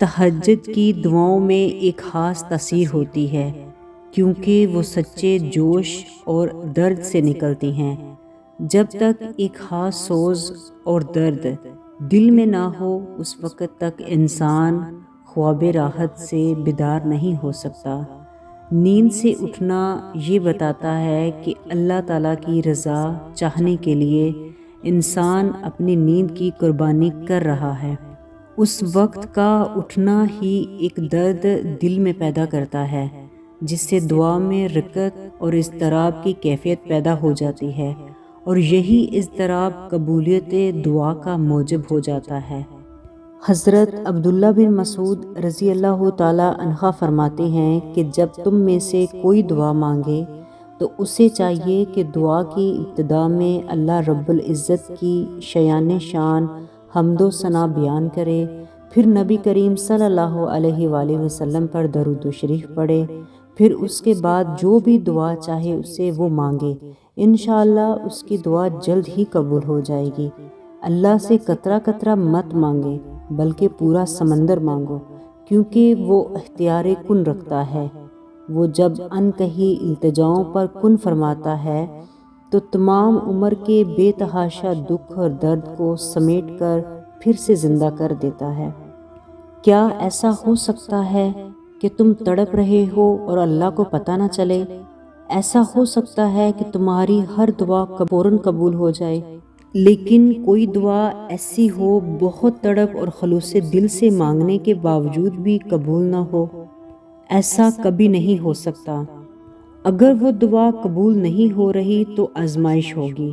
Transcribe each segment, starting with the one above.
تہجد کی دعاؤں میں ایک خاص تاثیر ہوتی ہے کیونکہ وہ سچے جوش اور درد سے نکلتی ہیں۔ جب تک ایک خاص سوز اور درد دل میں نہ ہو اس وقت تک انسان خواب راحت سے بیدار نہیں ہو سکتا۔ نیند سے اٹھنا یہ بتاتا ہے کہ اللہ تعالیٰ کی رضا چاہنے کے لیے انسان اپنی نیند کی قربانی کر رہا ہے۔ اس وقت کا اٹھنا ہی ایک درد دل میں پیدا کرتا ہے جس سے دعا میں رکت اور اضطراب کی کیفیت پیدا ہو جاتی ہے، اور یہی اضطراب قبولیت دعا کا موجب ہو جاتا ہے۔ حضرت عبداللہ بن مسعود رضی اللہ تعالیٰ عنہ فرماتے ہیں کہ جب تم میں سے کوئی دعا مانگے تو اسے چاہیے کہ دعا کی ابتدا میں اللہ رب العزت کی شایان شان حمد و ثنا بیان کرے، پھر نبی کریم صلی اللہ علیہ وآلہ وسلم پر درود و شریف پڑھے، پھر اس کے بعد جو بھی دعا چاہے اسے وہ مانگے، انشاءاللہ اس کی دعا جلد ہی قبول ہو جائے گی۔ اللہ سے قطرہ قطرہ مت مانگے بلکہ پورا سمندر مانگو، کیونکہ وہ اختیار کن رکھتا ہے۔ وہ جب ان کہی التجاؤں پر کن فرماتا ہے تو تمام عمر کے بے تحاشا دکھ اور درد کو سمیٹ کر پھر سے زندہ کر دیتا ہے۔ کیا ایسا ہو سکتا ہے کہ تم تڑپ رہے ہو اور اللہ کو پتہ نہ چلے؟ ایسا ہو سکتا ہے کہ تمہاری ہر دعا فوراً قبول ہو جائے، لیکن کوئی دعا ایسی ہو بہت تڑپ اور خلوص دل سے مانگنے کے باوجود بھی قبول نہ ہو؟ ایسا کبھی نہیں ہو سکتا۔ اگر وہ دعا قبول نہیں ہو رہی تو آزمائش ہوگی۔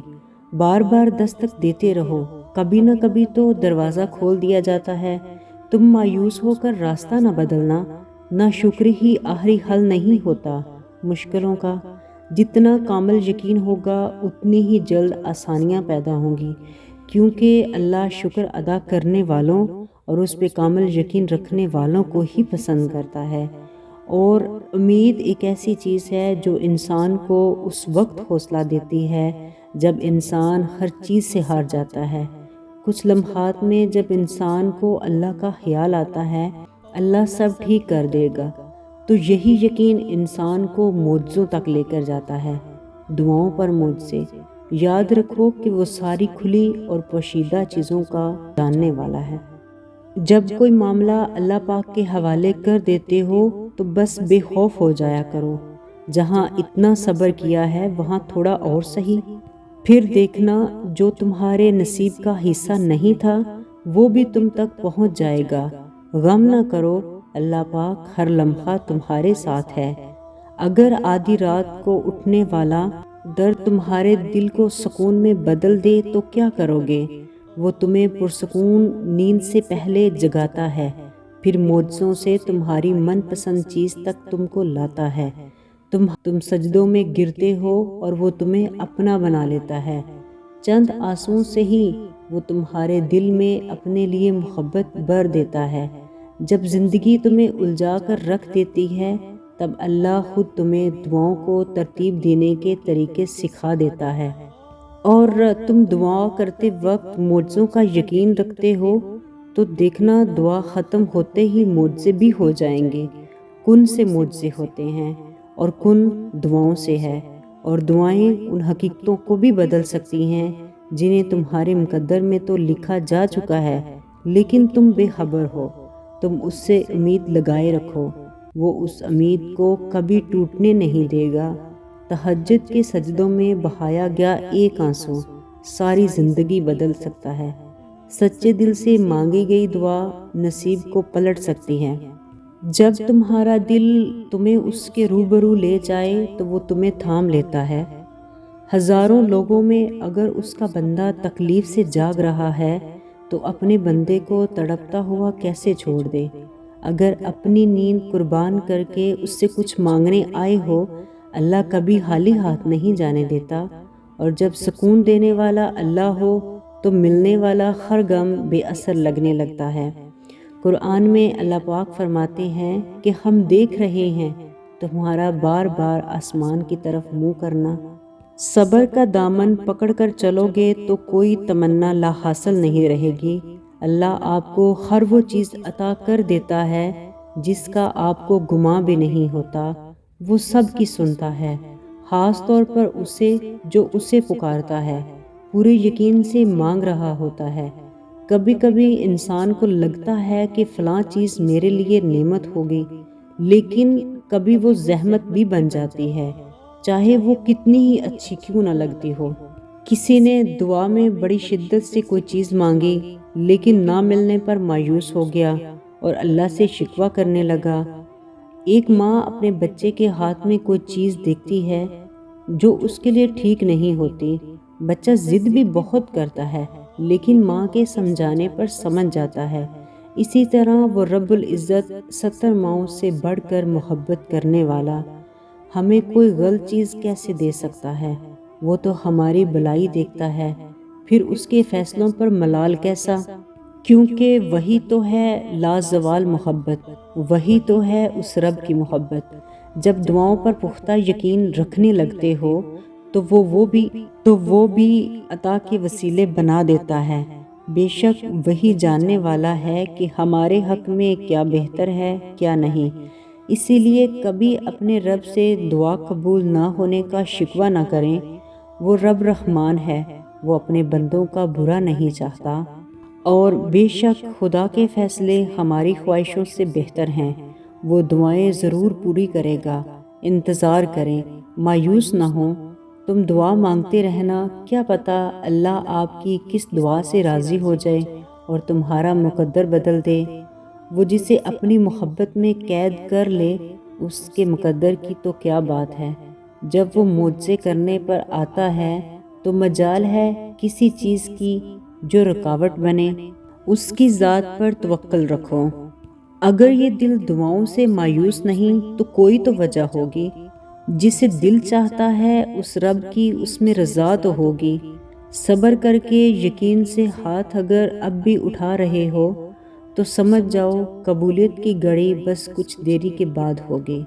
بار بار دستک دیتے رہو، کبھی نہ کبھی تو دروازہ کھول دیا جاتا ہے۔ تم مایوس ہو کر راستہ نہ بدلنا، نہ شکر ہی آخری حل نہیں ہوتا مشکلوں کا۔ جتنا کامل یقین ہوگا اتنی ہی جلد آسانیاں پیدا ہوں گی، کیونکہ اللہ شکر ادا کرنے والوں اور اس پہ کامل یقین رکھنے والوں کو ہی پسند کرتا ہے۔ اور امید ایک ایسی چیز ہے جو انسان کو اس وقت حوصلہ دیتی ہے جب انسان ہر چیز سے ہار جاتا ہے۔ کچھ لمحات میں جب انسان کو اللہ کا خیال آتا ہے اللہ سب ٹھیک کر دے گا، تو یہی یقین انسان کو معجزوں تک لے کر جاتا ہے۔ دعاؤں پر معجزے یاد رکھو کہ وہ ساری کھلی اور پوشیدہ چیزوں کا جاننے والا ہے۔ جب کوئی معاملہ اللہ پاک کے حوالے کر دیتے ہو تو بس بے خوف ہو جایا کرو۔ جہاں اتنا صبر کیا ہے وہاں تھوڑا اور سہی، پھر دیکھنا جو تمہارے نصیب کا حصہ نہیں تھا وہ بھی تم تک پہنچ جائے گا۔ غم نہ کرو، اللہ پاک ہر لمحہ تمہارے ساتھ ہے۔ اگر آدھی رات کو اٹھنے والا درد تمہارے دل کو سکون میں بدل دے تو کیا کرو گے؟ وہ تمہیں پرسکون نیند سے پہلے جگاتا ہے، پھر معجزوں سے تمہاری من پسند چیز تک تم کو لاتا ہے۔ تم سجدوں میں گرتے ہو اور وہ تمہیں اپنا بنا لیتا ہے۔ چند آنسوؤں سے ہی وہ تمہارے دل میں اپنے لیے محبت بھر دیتا ہے۔ جب زندگی تمہیں الجھا کر رکھ دیتی ہے تب اللہ خود تمہیں دعاؤں کو ترتیب دینے کے طریقے سکھا دیتا ہے، اور تم دعا کرتے وقت معجزوں کا یقین رکھتے ہو تو دیکھنا دعا ختم ہوتے ہی معجزے بھی ہو جائیں گے۔ کن سے معجزے ہوتے ہیں اور کن دعاؤں سے ہے، اور دعائیں ان حقیقتوں کو بھی بدل سکتی ہیں جنہیں تمہارے مقدر میں تو لکھا جا چکا ہے لیکن تم بے خبر ہو۔ تم اس سے امید لگائے رکھو، وہ اس امید کو کبھی ٹوٹنے نہیں دے گا۔ تہجد کے سجدوں میں بہایا گیا ایک آنسو ساری زندگی بدل سکتا ہے۔ سچے دل سے مانگی گئی دعا نصیب کو پلٹ سکتی ہے۔ جب تمہارا دل تمہیں اس کے روبرو لے جائے تو وہ تمہیں تھام لیتا ہے۔ ہزاروں لوگوں میں اگر اس کا بندہ تکلیف سے جاگ رہا ہے تو اپنے بندے کو تڑپتا ہوا کیسے چھوڑ دے؟ اگر اپنی نیند قربان کر کے اس سے کچھ مانگنے آئے ہو، اللہ کبھی خالی ہاتھ نہیں جانے دیتا، اور جب سکون دینے والا اللہ ہو تو ملنے والا ہر غم بے اثر لگنے لگتا ہے۔ قرآن میں اللہ پاک فرماتے ہیں کہ ہم دیکھ رہے ہیں تمہارا بار بار آسمان کی طرف منہ کرنا۔ صبر کا دامن پکڑ کر چلو گے تو کوئی تمنا لا حاصل نہیں رہے گی۔ اللہ آپ کو ہر وہ چیز عطا کر دیتا ہے جس کا آپ کو گمان بھی نہیں ہوتا۔ وہ سب کی سنتا ہے، خاص طور پر اسے جو اسے پکارتا ہے، پورے یقین سے مانگ رہا ہوتا ہے۔ کبھی کبھی انسان کو لگتا ہے کہ فلاں چیز میرے لیے نعمت ہوگی، لیکن کبھی وہ زحمت بھی بن جاتی ہے، چاہے وہ کتنی ہی اچھی کیوں نہ لگتی ہو۔ کسی نے دعا میں بڑی شدت سے کوئی چیز مانگی، لیکن نہ ملنے پر مایوس ہو گیا اور اللہ سے شکوہ کرنے لگا۔ ایک ماں اپنے بچے کے ہاتھ میں کوئی چیز دیکھتی ہے جو اس کے لیے ٹھیک نہیں ہوتی، بچہ ضد بھی بہت کرتا ہے، لیکن ماں کے سمجھانے پر سمجھ جاتا ہے۔ اسی طرح وہ رب العزت 70 ماؤں سے بڑھ کر محبت کرنے والا ہمیں کوئی غلط چیز کیسے دے سکتا ہے؟ وہ تو ہماری بھلائی دیکھتا ہے، پھر اس کے فیصلوں پر ملال کیسا؟ کیونکہ وہی تو ہے لازوال محبت، وہی تو ہے اس رب کی محبت۔ جب دعاؤں پر پختہ یقین رکھنے لگتے ہو تو وہ بھی عطا کے وسیلے بنا دیتا ہے۔ بے شک وہی جاننے والا ہے کہ ہمارے حق میں کیا بہتر ہے کیا نہیں۔ اسی لیے کبھی اپنے رب سے دعا قبول نہ ہونے کا شکوہ نہ کریں۔ وہ رب رحمان ہے، وہ اپنے بندوں کا برا نہیں چاہتا، اور بے شک خدا کے فیصلے ہماری خواہشوں سے بہتر ہیں۔ وہ دعائیں ضرور پوری کرے گا، انتظار کریں، مایوس نہ ہوں۔ تم دعا مانگتے رہنا، کیا پتہ اللہ آپ کی کس دعا سے راضی ہو جائے اور تمہارا مقدر بدل دے۔ وہ جسے اپنی محبت میں قید کر لے، اس کے مقدر کی تو کیا بات ہے۔ جب وہ معجزے کرنے پر آتا ہے تو مجال ہے کسی چیز کی جو رکاوٹ بنے۔ اس کی ذات پر توکل رکھو۔ اگر یہ دل دعاؤں سے مایوس نہیں تو کوئی تو وجہ ہوگی۔ جسے دل چاہتا ہے اس رب کی اس میں رضا تو ہوگی۔ صبر کر کے یقین سے ہاتھ اگر اب بھی اٹھا رہے ہو تو سمجھ جاؤ قبولیت کی گھڑی بس کچھ دیری کے بعد ہوگی۔